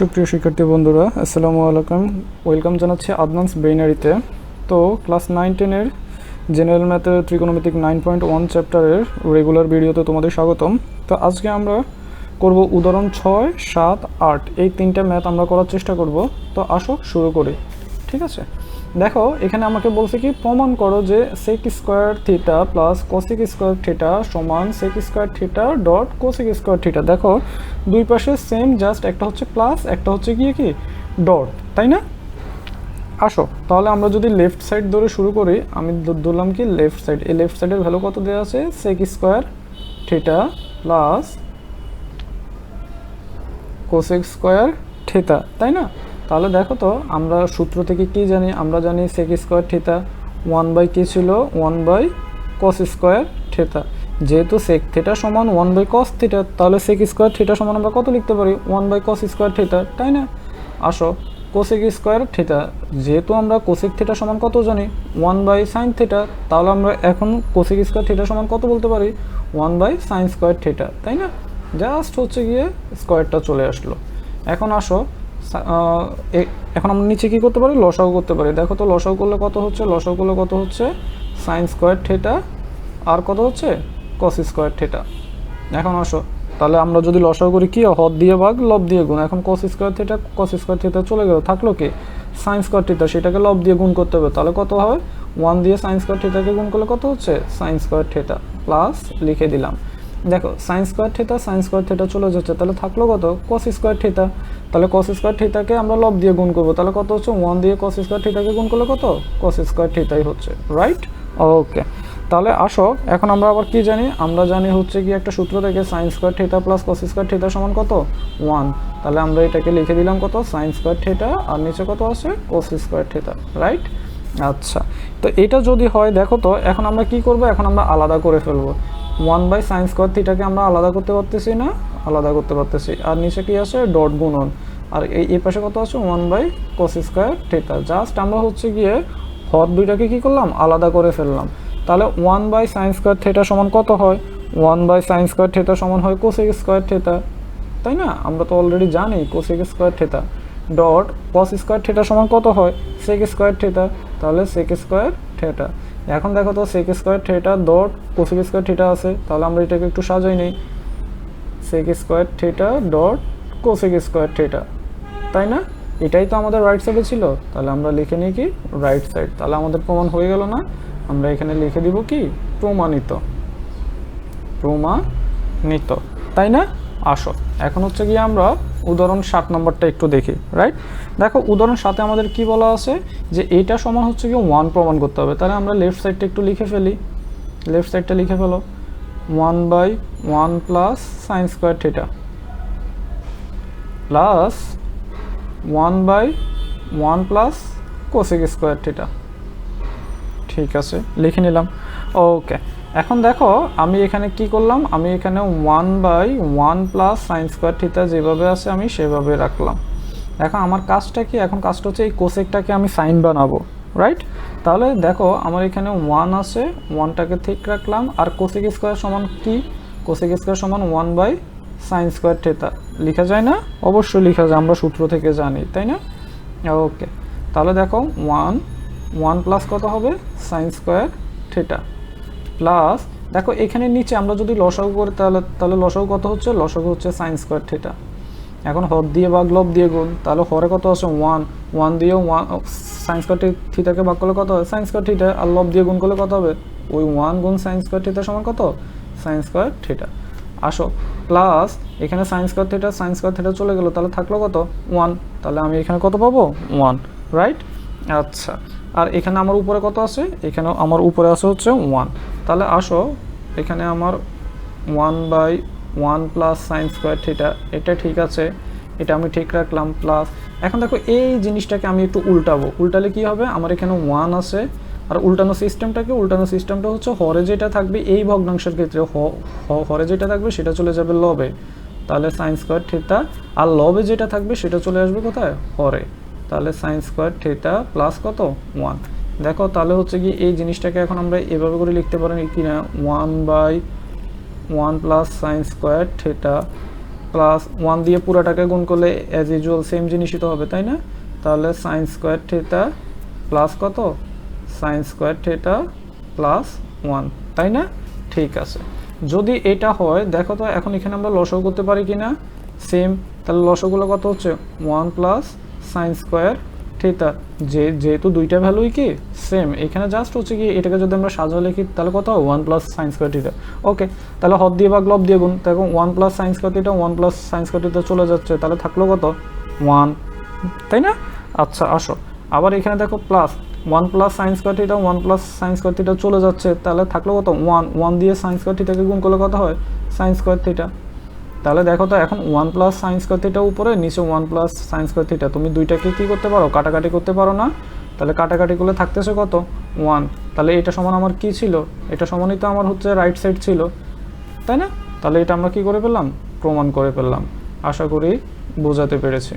সুপ্রিয় শিক্ষার্থী বন্ধুরা, আসসালামু আলাইকুম। ওয়েলকাম জানাচ্ছি অ্যাডভান্স বাইনারিতে। তো ক্লাস 9-10-এর জেনারেল ম্যাথের ত্রিকোণমিতিক 9.1 চ্যাপ্টারের রেগুলার ভিডিওতে তোমাদের স্বাগতম। তো আজকে আমরা করব উদাহরণ 6, 7, 8 এই তিনটা ম্যাথ আমরা করার চেষ্টা করব। তো আসো শুরু করি, ঠিক আছে? দেখো এখানে আমাকে বলছে কি, প্রমাণ করো যে sec square theta plus cosec square theta সমান sec square theta dot cosec square theta. দেখো দুই পাশে সেম, জাস্ট একটা হচ্ছে প্লাস, একটা হচ্ছে গিয়ে কি ডট, তাই না? আসো তাহলে আমরা যদি লেফট সাইড ধরে শুরু করি, আমি ধরলাম কি লেফট সাইড। এই লেফট সাইডের ভ্যালু কত দেওয়া আছে? Sec square theta plus cosec square theta, তাই না? তাহলে দেখো তো আমরা সূত্র থেকে কি জানি? আমরা জানি সেক স্কোয়ার থিটা 1 কি ছিল? 1 কস স্কোয়ার থিটা। যেহেতু সেক থিটা সমান 1 কস থিটা, তাহলে সেক স্কোয়ার থিটা সমান আমরা কত লিখতে পারি? 1 কস স্কোয়ার থিটা, তাই না? আসো কোসেক স্কোয়ার থিটা, যেহেতু আমরা কোসেক থিটা সমান কত জানি? 1 সাইন থিটা, তাহলে আমরা এখন কোসেক স্কোয়ার থিটা সমান কত বলতে পারি? 1 সাইন স্কোয়ার থিটা, তাই না? জাস্ট হচ্ছে গিয়ে স্কোয়ারটা চলে আসলো। এখন আসো এখন আমরা নিচে কি করতে পারি? লসাগু করতে পারি। দেখো তো লসাগু করলে কত হচ্ছে? লসাগু করলে কত হচ্ছে? সাইন স্কোয়ার থিটা আর কত হচ্ছে? কস স্কোয়ার থিটা। এখন আসো তাহলে আমরা যদি লসাগু করি, কি হর দিয়ে ভাগ লব দিয়ে গুণ। এখন কস স্কোয়ার থিটা চলে গেল, থাকলো কি সাইন স্কোয়ার থিটা, সেটাকে লব দিয়ে গুণ করতে হবে। তাহলে কত হয়? 1 দিয়ে সাইন স্কোয়ার থিটাকে গুণ করলে কত হচ্ছে? সাইন স্কোয়ার থিটা প্লাস লিখে দিলাম। দেখো সাইন স্কোয়ার থিটা চলে যাচ্ছে, তাহলে থাকলো কত? কস স্কোয়ার থিটা। তাহলে কস স্কোয়ার থিটাকে আমরা লব দিয়ে গুণ করবো, তাহলে কত হচ্ছে? 1 দিয়ে কস স্কোয়ার থিটাকে গুণ করলে কত? কস স্কোয়ার থিটাই হচ্ছে, রাইট? ওকে, তাহলে আসো এখন আমরা আবার কি জানি? আমরা জানি হচ্ছে কি একটা সূত্র থেকে sine square theta plus cos square theta সমান কত? 1। তাহলে আমরা এটাকে লিখে দিলাম কত? সাইন স্কোয়ার থিটা আর নিচে কত আছে? কস স্কোয়ার থিটা, রাইট? আচ্ছা, তো এটা যদি হয় দেখো তো এখন আমরা কি করব? এখন আমরা আলাদা করে ফেলবো। 1 সাইন স্কোয়ার থিটাকে আমরা আলাদা করতে পারতেছি না? আলাদা করতে পারতেছি। আর নিচে কি আছে? ডট গুণন। আর এই পাশে কত আছে? 1 কস স্কোয়ার থিটা। জাস্ট আমরা হচ্ছে গিয়ে হর দুইটাকে কি করলাম? আলাদা করে ফেললাম। তাহলে 1 সাইন স্কোয়ার থিটা সমান কত হয়? 1 সাইন স্কোয়ার থিটা সমান হয় কোসেক স্কোয়ার থিটা, তাই না? আমরা তো অলরেডি জানি cosec square theta dot cos square theta সমান কত হয়? Sec square theta. তাহলে সেক স্কোয়ার থিটা। এখন দেখো তো sec square theta dot cosec square theta আছে, তাহলে আমরা এটাকে একটু সাজাই নেই। Sec square theta dot cosec square theta, তাই না? এটাই তো আমাদের রাইট সাইডে ছিল, তাহলে আমরা লিখে নিই কি রাইট সাইড। তাহলে আমাদের প্রমাণ হয়ে গেল না? আমরা এখানে লিখে দিব কি প্রমাণিত, প্রমাণিত, তাই না? আসো এখন হচ্ছে গিয়ে আমরা উদাহরণ 7 নম্বরটা একটু দেখি, রাইট? দেখো উদাহরণ 7-এ আমাদের কি বলা আছে? যে এটা সমান হচ্ছে গিয়ে 1 প্রমাণ করতে হবে। তাহলে আমরা লেফট সাইডটা একটু লিখে ফেলি। লেফট সাইডটা লিখে ফেলো। 1/1 plus sine square theta plus 1/1 plus cosec square theta. ঠিক আছে, লিখে নিলাম। ওকে, এখন দেখো আমি এখানে কি করলাম? আমি এখানে 1/1 প্লাস সাইন স্কোয়ার থিটা যেভাবে আছে আমি সেভাবে রাখলাম। এখন আমার কাজটা কি? এখন কাজটা হচ্ছে এই কোসেকটাকে আমি সাইন বানাবো, রাইট? তাহলে দেখো আমার এখানে 1 আছে, 1টাকে ঠিক রাখলাম। আর কোসেক স্কোয়ার সমান কি? কোসেক স্কোয়ার সমান 1 সাইন স্কোয়ার থিটা। লেখা যায় না? অবশ্যই লেখা যায়, আমরা সূত্র থেকে জানি, তাই না? ওকে, তাহলে দেখো 1 প্লাস কত হবে? সাইন স্কোয়ার থিটা প্লাস, দেখো এখানে নিচে আমরা যদি লসাগু করি তাহলে লসাগু কত হচ্ছে? লসাগু হচ্ছে সাইন স্কোয়ার থিটা। এখন হর দিয়ে ভাগ লব দিয়ে গুণ, তাহলে হরে কত আছে? 1 দিয়ে 1 সাইন স্কোয়ার থিটাকে ভাগ করলে কত হয়? Sine square theta. আর লব দিয়ে গুণ করলে কত হবে? ওই 1 গুণ সাইন স্কোয়ার থিটা সমান কত? Sine square theta. আসো প্লাস এখানে সাইন স্কোয়ার থিটা চলে গেল, তাহলে থাকলো কত? 1। তাহলে আমি এখানে কত পাবো? 1, রাইট? আচ্ছা, আর এখানে আমার উপরে কত আছে? এখানে আমার উপরে আছে হচ্ছে 1। তাহলে আসো এখানে আমার 1/1 প্লাস সাইন স্কোয়ার থিটা, এটা ঠিক আছে, এটা আমি ঠিক রাখলাম। প্লাস এখন দেখো এই জিনিসটাকে আমি একটু উল্টাবো। উল্টালে কি হবে? আমার এখানে 1 আছে, আর উল্টানো সিস্টেমটা হচ্ছে হরে যেটা থাকবে এই ভগ্নাংশের ক্ষেত্রে হরে যেটা থাকবে সেটা চলে যাবে লবে, তাহলে সাইন স্কোয়ার থিটা। আর লবে যেটা থাকবে সেটা চলে আসবে কোথায়? হরে, তাহলে সাইন স্কোয়ার থিটা প্লাস কত? 1। দেখো তাহলে হচ্ছে কি এই জিনিসটাকে এখন আমরা এভাবে করে লিখতে পারি কি না? 1/1 plus sine square theta plus 1 দিয়ে পুরাটাকে গুণ করলে অ্যাজ ইউজুয়াল সেম জিনিসই তো হবে, তাই না? তাহলে সাইন স্কোয়ার থিটা প্লাস কত, সাইন স্কোয়ার থিটা প্লাস 1, তাই না? ঠিক আছে, যদি এটা হয় দেখো তো এখন এখানে আমরা লসাগু করতে পারি কি না? সেম, তাহলে লসাগুলো কত হচ্ছে 1 প্লাস সাইন স্কোয়ার থিটা, যেহেতু দুইটা ভ্যালুই কি সেম, এখানে জাস্ট হচ্ছে কি এটাকে যদি আমরা সাজা লিখি তাহলে কত হবে 1 প্লাস সাইন স্কোয়ার থিটা। ওকে, তাহলে হর দিয়ে বা গ্লব দিয়ে গুণ, দেখো 1 plus sine square theta 1 plus sine square theta চলে যাচ্ছে, তাহলে থাকলো কত 1, তাই না? আচ্ছা আসো, আবার এখানে দেখো plus 1 plus sine square theta 1 plus sine square theta চলে যাচ্ছে, তাহলে থাকলো কত 1 দিয়ে সাইন স্কোয়ার থিটাকে গুণ করলে কত হয় সাইন স্কোয়ার থিটা। তাহলে দেখো তো এখন 1 প্লাস সাইন স্কোয়ার থিটা উপরে, নিচে 1 প্লাস সাইন স্কোয়ার থিটা, তুমি দুইটাকে কী করতে পারো, কাটাকাটি করতে পারো না? তাহলে কাটাকাটি করলে থাকতেছে কত 1, তাহলে এটা সমান আমার কি ছিল, এটা সমানই তো আমার হচ্ছে রাইট সাইড ছিল, তাই না? তাহলে এটা আমরা কি করে পেলাম, প্রমাণ করে পেলাম। আশা করি বোঝাতে পেরেছি।